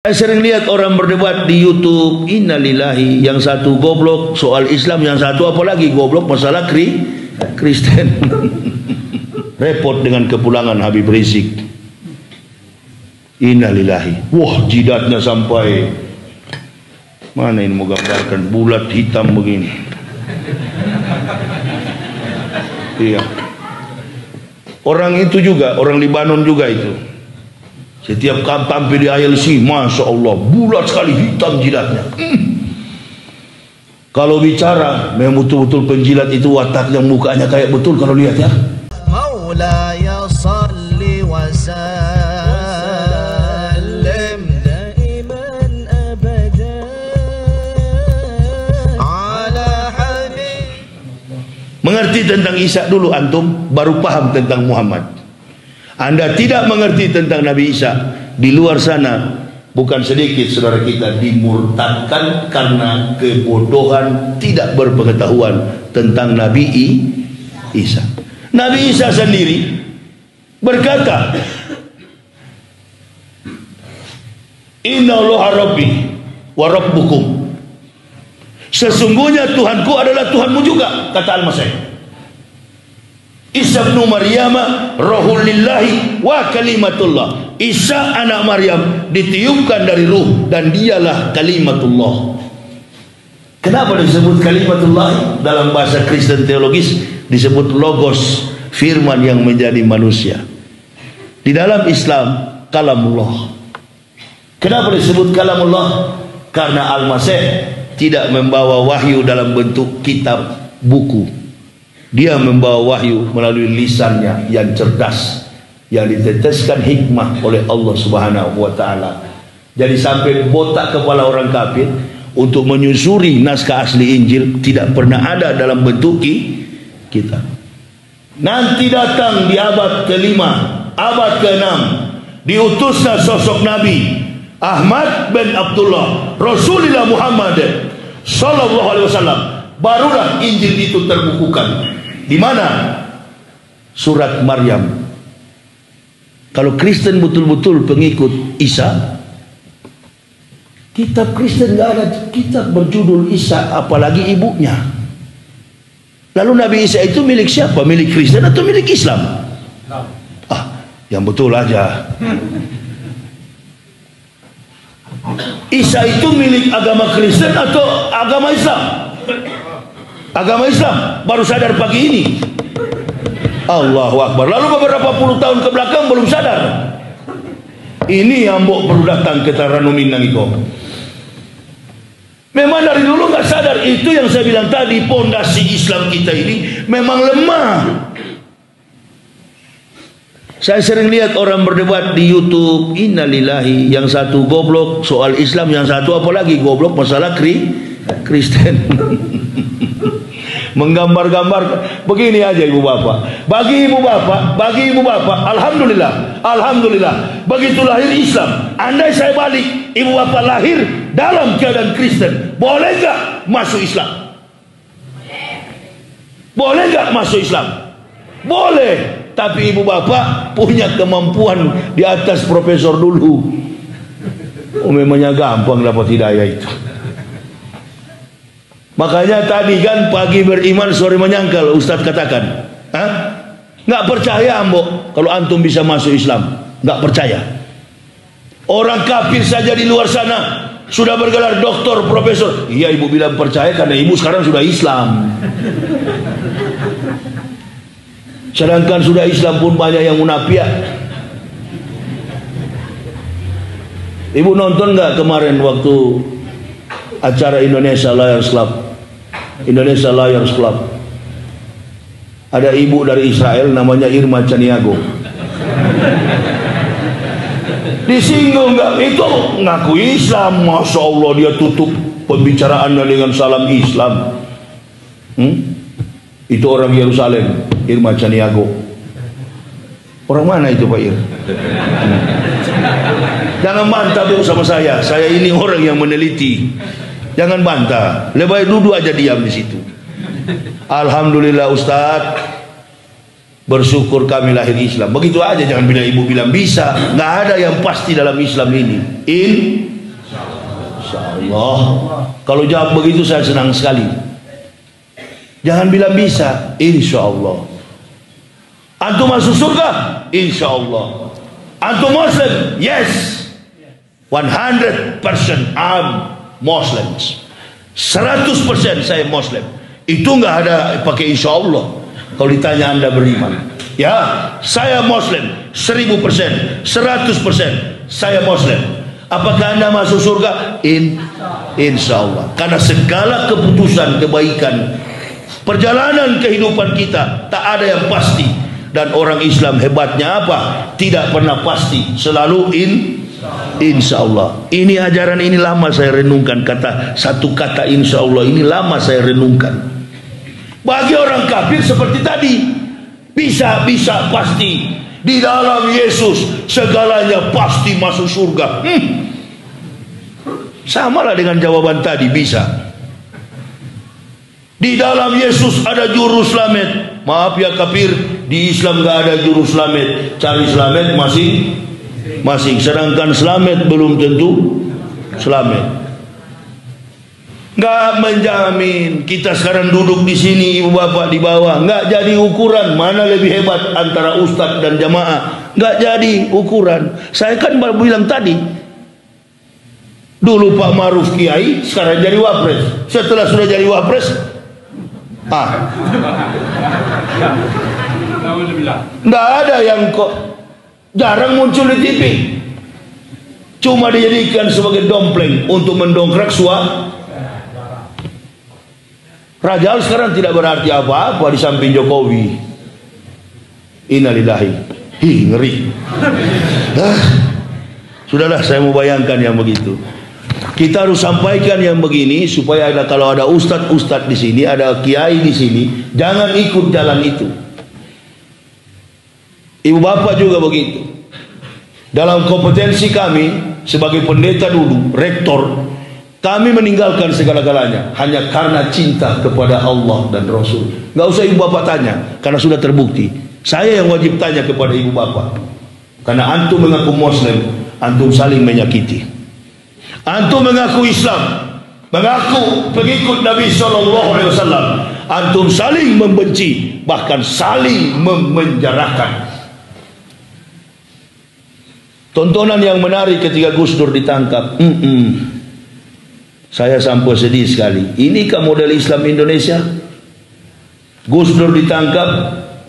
Saya sering lihat orang berdebat di YouTube, innalillahi, yang satu goblok soal Islam, yang satu apalagi goblok masalah Kristen. Repot dengan kepulangan Habib Rizik. Innalillahi. Wah, jidatnya sampai mana ini, mau gambarkan bulat hitam begini. Iya. Orang itu juga, orang Libanon juga itu. Setiap tampil di ILC, Masya Allah, bulat sekali, hitam jidatnya. Kalau bicara, memang betul-betul penjilat itu wataknya, mukanya kayak betul kalau lihat ya. Maulaya salli wa sallim daiman abada ala habib. Mengerti tentang Isa dulu antum, baru paham tentang Muhammad. Anda tidak mengerti tentang Nabi Isa, di luar sana bukan sedikit saudara kita dimurtadkan karena kebodohan, tidak berpengetahuan tentang Nabi Isa. Nabi Isa sendiri berkata, Inna Allaha Rabbi wa Rabbukum. Sesungguhnya Tuhanku adalah Tuhanmu juga, kata Al-Masih. Isa bin Maryam rohul lillahi wa kalimatullah. Isa anak Maryam ditiupkan dari ruh dan dialah kalimatullah. Kenapa disebut kalimatullah? Dalam bahasa Kristen teologis disebut logos, firman yang menjadi manusia. Di dalam Islam kalamullah. Kenapa disebut kalamullah? Karena Al-Masih tidak membawa wahyu dalam bentuk kitab buku. Dia membawa wahyu melalui lisannya yang cerdas, yang diteteskan hikmah oleh Allah Subhanahu wa Ta'ala. Jadi sampai botak kepala orang kafir untuk menyusuri naskah asli Injil tidak pernah ada dalam bentuk kita. Nanti datang di abad ke-5, abad ke-6, diutuslah sosok Nabi Ahmad bin Abdullah Rasulullah Muhammad Sallallahu Alaihi Wasallam. Barulah Injil itu terbukukan. Di mana? Surat Maryam. Kalau Kristen betul-betul pengikut Isa, kitab Kristen nggak ada kitab berjudul Isa, apalagi ibunya. Lalu Nabi Isa itu milik siapa? Milik Kristen atau milik Islam? Yang betul aja. Isa itu milik agama Kristen atau agama Islam? Agama Islam. Baru sadar pagi ini. Allahu Akbar. Lalu beberapa puluh tahun ke belakang belum sadar. Ini yang perlu datang ke Taranumin Nangiko. Memang dari dulu nggak sadar. Itu yang saya bilang tadi, pondasi Islam kita ini memang lemah. Saya sering lihat orang berdebat di YouTube, innalillahi, yang satu goblok soal Islam, yang satu apalagi goblok masalah Kristen. Menggambar-gambar begini aja ibu bapak. Bagi ibu bapak, alhamdulillah, alhamdulillah. Begitu lahir Islam, andai saya balik, ibu bapak lahir dalam keadaan Kristen, boleh nggak masuk Islam? Boleh nggak masuk Islam? Boleh. Tapi ibu bapak punya kemampuan di atas profesor dulu. Memangnya gampang dapat hidayah itu. Makanya tadi kan pagi beriman sore menyangkal, Ustadz katakan. Nggak percaya mbok kalau antum bisa masuk Islam. Nggak percaya. Orang kafir saja di luar sana sudah bergelar doktor, profesor. Iya ibu bilang percaya karena ibu sekarang sudah Islam. Sedangkan sudah Islam pun banyak yang munafik. Ibu nonton nggak kemarin waktu acara Indonesia Lions Club? Indonesia Lions Club. Ada ibu dari Israel namanya Irma Caniago. Disinggung nggak? Itu ngaku Islam, Masya Allah, dia tutup pembicaraannya dengan salam Islam. Itu orang Yerusalem, Irma Caniago. Orang mana itu Pak Ir? Jangan bantah bu sama saya. Saya ini orang yang meneliti. Jangan bantah. Lebih baik duduk aja diam di situ. Alhamdulillah Ustadz, bersyukur kami lahir Islam. Begitu aja, jangan bila ibu bilang bisa. Nggak ada yang pasti dalam Islam ini. Insyaallah. Kalau jawab begitu saya senang sekali. Jangan bilang bisa, insyaallah. Antum masuk surga? Insyaallah. Antum Muslim? Yes. 100% I'm Muslims. 100% saya Muslim. Itu nggak ada pakai insyaallah. Kalau ditanya Anda beriman, ya saya Muslim 1000%, 100% saya Muslim. Apakah Anda masuk surga? Insyaallah. Karena segala keputusan kebaikan perjalanan kehidupan kita tak ada yang pasti, dan orang Islam hebatnya apa? Tidak pernah pasti, selalu insyaallah. Ini ajaran ini lama saya renungkan, satu kata insyaallah ini lama saya renungkan. Bagi orang kafir seperti tadi, bisa pasti di dalam Yesus segalanya pasti masuk surga. Samalah dengan jawaban tadi, bisa. Di dalam Yesus ada juru selamat. Maaf ya kafir, di Islam gak ada juru selamat. Cari selamat masing-masing, sedangkan selamat belum tentu selamat. Gak menjamin. Kita sekarang duduk di sini, ibu bapak di bawah, gak jadi ukuran mana lebih hebat antara ustadz dan jamaah. Gak jadi ukuran. Saya kan baru bilang tadi, dulu Pak Maruf kiai, sekarang jadi wapres. Setelah sudah jadi wapres, nggak ada yang kok jarang muncul di TV, cuma dijadikan sebagai dompleng untuk mendongkrak suara. Raja Al sekarang tidak berarti apa-apa di samping Jokowi. Innalillahi, ngeri. Sudahlah, saya mau bayangkan yang begitu. Kita harus sampaikan yang begini supaya kalau ada ustadz di sini, ada kiai di sini, jangan ikut jalan itu. Ibu bapak juga begitu. Dalam kompetensi kami sebagai pendeta dulu, rektor, kami meninggalkan segala-galanya hanya karena cinta kepada Allah dan Rasul. Nggak usah ibu bapak tanya, karena sudah terbukti. Saya yang wajib tanya kepada ibu bapak, karena antum mengaku Muslim, antum saling menyakiti. Antum mengaku Islam, mengaku pengikut Nabi SAW, antum saling membenci, bahkan saling memenjarakan. Tontonan yang menarik ketika Gus Dur ditangkap. Saya sampai sedih sekali. Inikah model Islam Indonesia? Gus Dur ditangkap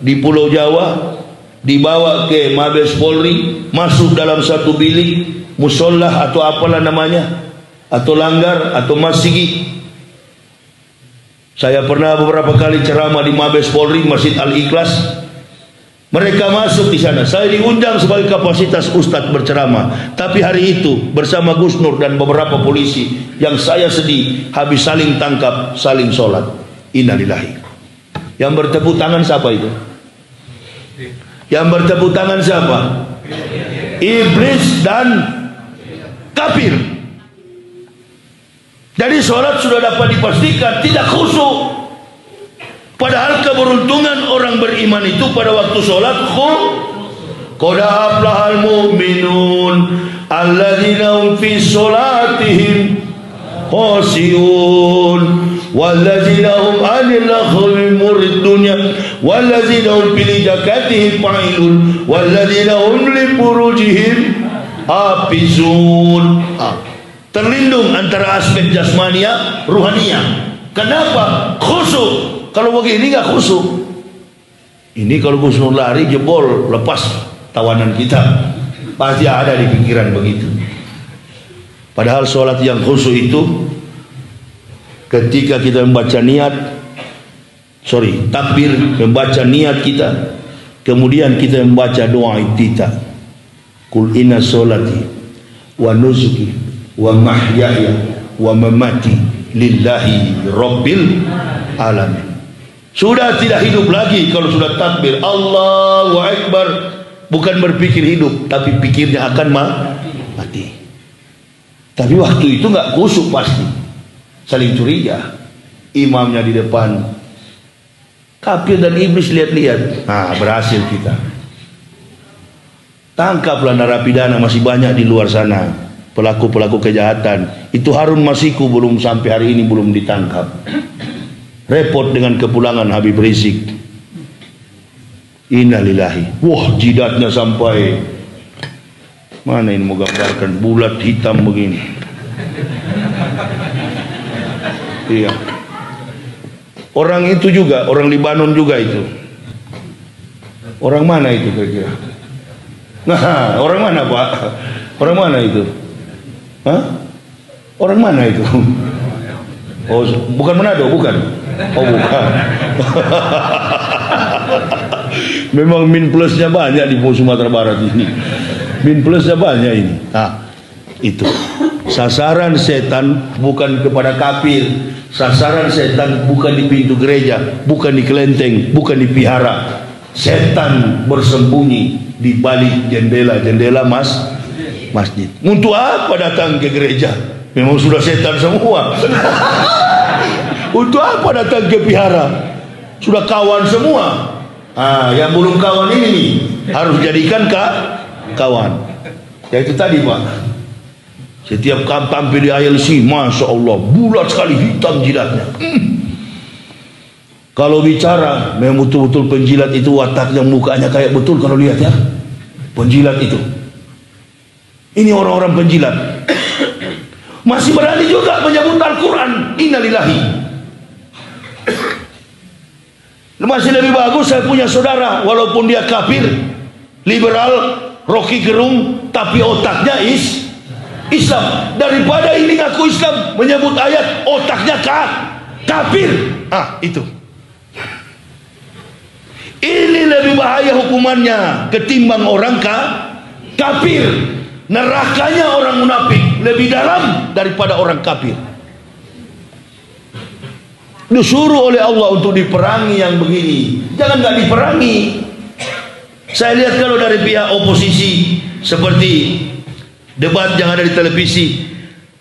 di Pulau Jawa, dibawa ke Mabes Polri, masuk dalam satu bilik musolah atau apalah namanya, atau langgar atau masjid. Saya pernah beberapa kali ceramah di Mabes Polri, Masjid Al-Ikhlas. Mereka masuk di sana. Saya diundang sebagai kapasitas ustadz berceramah. Tapi hari itu bersama Gus Nur dan beberapa polisi, yang saya sedih, habis saling tangkap, saling sholat. Innalillahi. Yang bertepuk tangan siapa itu? Yang bertepuk tangan siapa? Iblis dan kafir. Jadi sholat sudah dapat dipastikan tidak khusyuk. Padahal keberuntungan orang beriman itu pada waktu sholat qad aflahal mu'minun alladzina hum fi sholatihim khashi'un walladzina hum 'anil laghwi muridun walladzina hum fil zakatihim fa'ilun walladzina hum li furujihim hafizun. Terlindung antara aspek jasmania, ruhania. Kenapa? Khusyuk. Kalau begini nggak khusyuk. Ini kalau Gus Nur lari jebol, lepas tawanan kita, pasti ada di pikiran begitu. Padahal sholat yang khusyuk itu ketika kita membaca takbir, membaca niat kita, kemudian kita membaca doa iftitah. Qul inna sholati wa nusuki wa mahyaya wa mamati lillahi rabbil alamin. Sudah tidak hidup lagi kalau sudah takbir Allahu Akbar, bukan berpikir hidup, tapi pikirnya akan mati. Tapi waktu itu nggak khusyuk, pasti saling curiga. Imamnya di depan, kafir dan iblis lihat-lihat. Nah, berhasil kita. Tangkaplah narapidana, masih banyak di luar sana. pelaku-pelaku kejahatan. Itu Harun Masiku belum sampai hari ini belum ditangkap. Repot dengan kepulangan Habib Rizik. Innalillahi. Wah, jidatnya sampai mana ini mau gambarkan, bulat hitam begini. Iya. Orang itu juga, orang Libanon juga itu. Orang mana itu kira-kira? Nah, orang mana Pak? Orang mana itu? Hah? Orang mana itu? Oh, bukan Manado, bukan? Oh, bukan. Memang min plusnya banyak di Sumatera Barat ini. Min plusnya banyak ini. Nah, itu. Sasaran setan bukan kepada kafir. Sasaran setan bukan di pintu gereja, bukan di kelenteng, bukan di vihara. Setan bersembunyi di balik jendela-jendela masjid. Untuk apa datang ke gereja? Memang sudah setan semua. Untuk apa datang ke vihara? Sudah kawan semua. Yang belum kawan ini nih harus jadikan kawan. Ya itu tadi Pak. Setiap tampil di ILC, Masya Allah, bulat sekali, hitam jidatnya. Kalau bicara, memang betul-betul penjilat itu wataknya, mukanya kayak betul kalau lihat ya. Penjilat itu. Ini orang-orang penjilat. Masih berani juga menyebut Al-Quran. Innalillahi. Masih lebih bagus saya punya saudara, walaupun dia kafir, liberal, Rocky Gerung, tapi otaknya Islam. Daripada ini ngaku Islam, menyebut ayat, otaknya kafir. Itu. Ini lebih bahaya hukumannya ketimbang orang kafir. Nerakanya orang munafik lebih dalam daripada orang kafir. Disuruh oleh Allah untuk diperangi yang begini, jangan nggak diperangi. Saya lihat kalau dari pihak oposisi seperti debat yang ada di televisi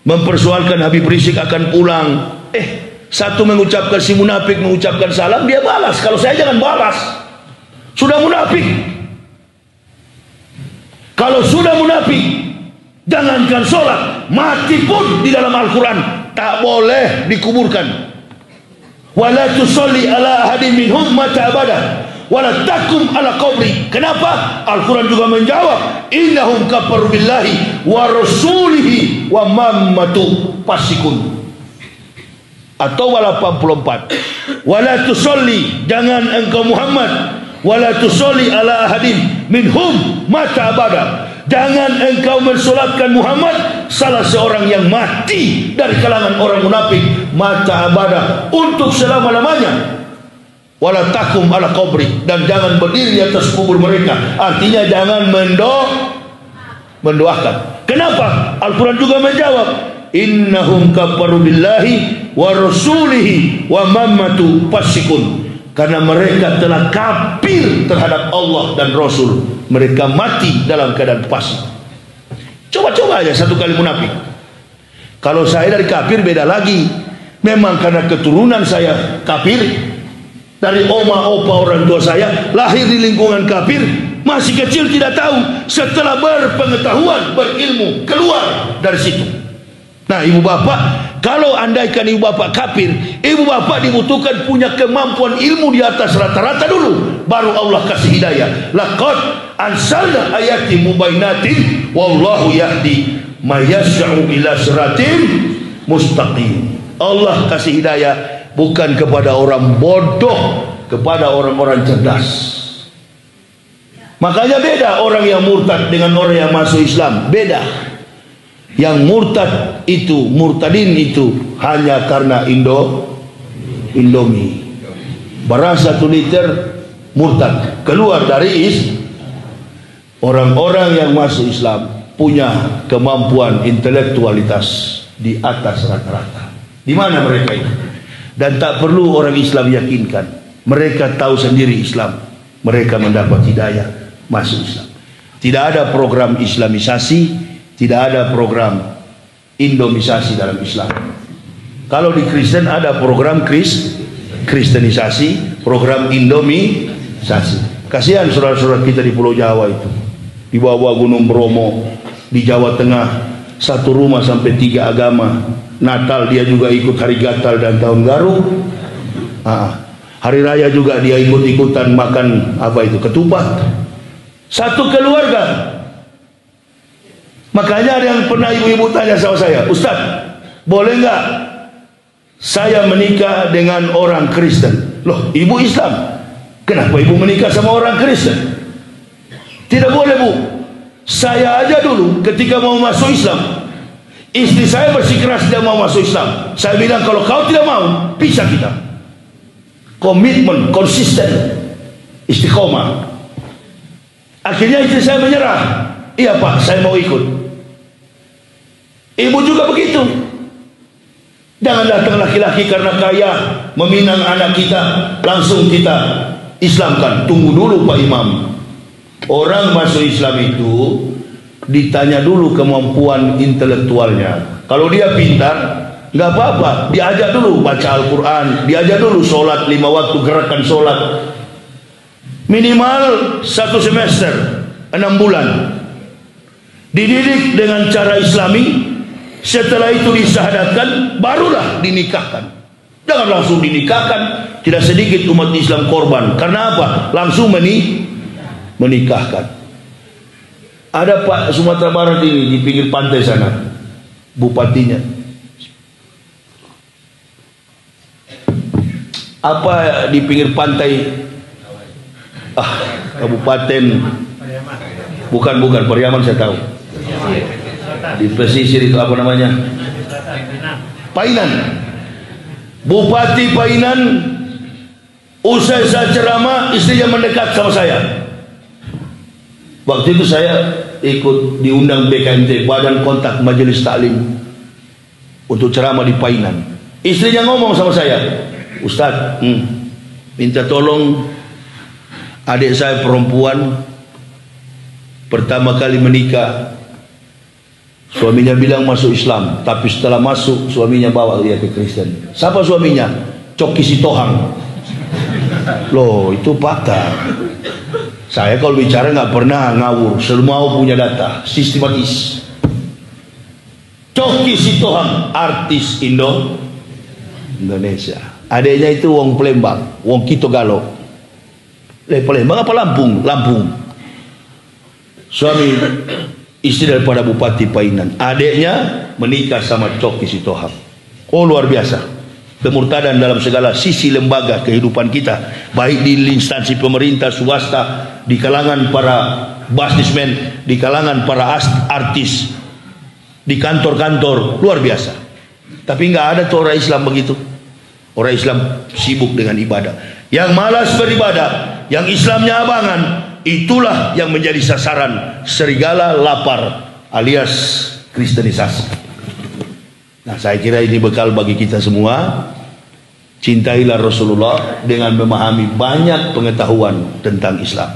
mempersoalkan Habib Rizik akan pulang. Satu mengucapkan, si munafik mengucapkan salam, dia balas. Kalau saya jangan balas. Sudah munafik. Kalau sudah munafik, jangankan sholat, mati pun di dalam Al-Quran tak boleh dikuburkan. Wala tusalli ala ahadin minhum mata abada wala takum ala qabri. Kenapa? Al-Quran juga menjawab, innahum kafaru billahi wa rasulihi wa mammatu pasikun. Atau wala 84, wala tusalli, jangan engkau Muhammad, wala tusalli ala ahadin minhum mata abada, jangan engkau mensolatkan Muhammad salah seorang yang mati dari kalangan orang munafik mata abada, untuk selama-lamanya. Wala takum ala qabri, dan jangan berdiri di atas kubur mereka. Artinya jangan mendoakan. Kenapa? Al-Quran juga menjawab, innahum kafaru billahi wa rasulihi wa mammatu fasikun. Karena mereka telah kafir terhadap Allah dan Rasul, mereka mati dalam keadaan fasik. Coba-coba aja satu kali munafik. Kalau saya dari kafir beda lagi. Memang karena keturunan saya kafir, dari oma opa orang tua saya lahir di lingkungan kafir, masih kecil tidak tahu. Setelah berpengetahuan, berilmu, keluar dari situ. Nah ibu bapak, kalau andaikan ibu bapak kafir, ibu bapak dibutuhkan punya kemampuan ilmu di atas rata-rata dulu, baru Allah kasih hidayah. Laqad ansalna ayati mubainatin wallahu yahdi mayasya'u ila siratin mustaqim. Allah kasih hidayah bukan kepada orang bodoh, kepada orang-orang cerdas. Makanya beda orang yang murtad dengan orang yang masuk Islam, beda. Yang murtad itu, murtadin itu hanya karena Indomie. Beras 1 liter murtad, keluar dari Orang-orang yang masuk Islam punya kemampuan intelektualitas di atas rata-rata. Di mana mereka itu? Dan tak perlu orang Islam yakinkan, mereka tahu sendiri Islam. Mereka mendapat hidayah masuk Islam. Tidak ada program Islamisasi, tidak ada program Indomisasi dalam Islam. Kalau di Kristen ada program Kristenisasi, program Indomisasi. Kasihan saudara-saudara kita di Pulau Jawa itu, di bawah Gunung Bromo, di Jawa Tengah, satu rumah sampai 3 agama. Natal dia juga ikut hari Gatal dan Tahun Garu. Hari raya juga dia ikut-ikutan makan apa itu, ketupat. Satu keluarga. Makanya ada yang pernah ibu-ibu tanya sama saya, Ustaz, boleh nggak saya menikah dengan orang Kristen? Loh, ibu Islam, kenapa ibu menikah sama orang Kristen? Tidak boleh, Bu. Saya aja dulu ketika mau masuk Islam, istri saya bersikeras tidak mau masuk Islam. Saya bilang, kalau kau tidak mau, pisah kita. Komitmen, konsisten, istiqomah. Akhirnya istri saya menyerah. Iya Pak, saya mau ikut. Ibu juga begitu. Jangan datang laki-laki karena kaya meminang anak kita langsung kita Islamkan. Tunggu dulu Pak Imam. Orang masuk Islam itu ditanya dulu kemampuan intelektualnya. Kalau dia pintar, nggak apa-apa, diajak dulu baca Al-Quran, diajak dulu sholat 5 waktu, gerakan sholat minimal 1 semester, 6 bulan, dididik dengan cara Islami. Setelah itu disyahadatkan, barulah dinikahkan. Jangan langsung dinikahkan. Tidak sedikit umat Islam korban. Karena apa? Langsung menikahkan. Ada Pak Sumatera Barat ini di pinggir pantai sana, bupatinya. Apa di pinggir pantai? Kabupaten. Bukan Pariaman saya tahu. Di pesisir itu apa namanya? Painan. Bupati Painan, usai saya ceramah, istrinya mendekat sama saya. Waktu itu saya ikut diundang BKMT, Badan Kontak Majelis Taklim, untuk ceramah di Painan. Istrinya ngomong sama saya, Ustaz, minta tolong adik saya perempuan pertama kali menikah, suaminya bilang masuk Islam, tapi setelah masuk suaminya bawa dia ke Kristen. Siapa suaminya? Coki Sitohang. Loh, itu fakta. Saya kalau bicara nggak pernah ngawur, semua punya data, sistematis. Coki Sitohang, artis Indonesia. Adiknya itu wong Palembang, wong Kito Galo. Palembang apa Lampung? Lampung. Suami istri daripada Bupati Painan, adiknya menikah sama Coki Sitohang. Oh, luar biasa. Kemurtadan dalam segala sisi lembaga kehidupan kita, baik di instansi pemerintah, swasta, di kalangan para businessman, di kalangan para artis, di kantor-kantor, luar biasa. Tapi nggak ada tuh orang Islam begitu. Orang Islam sibuk dengan ibadah. Yang malas beribadah, yang Islamnya abangan, itulah yang menjadi sasaran serigala lapar alias kristenisasi. Nah, saya kira ini bekal bagi kita semua. Cintailah Rasulullah dengan memahami banyak pengetahuan tentang Islam.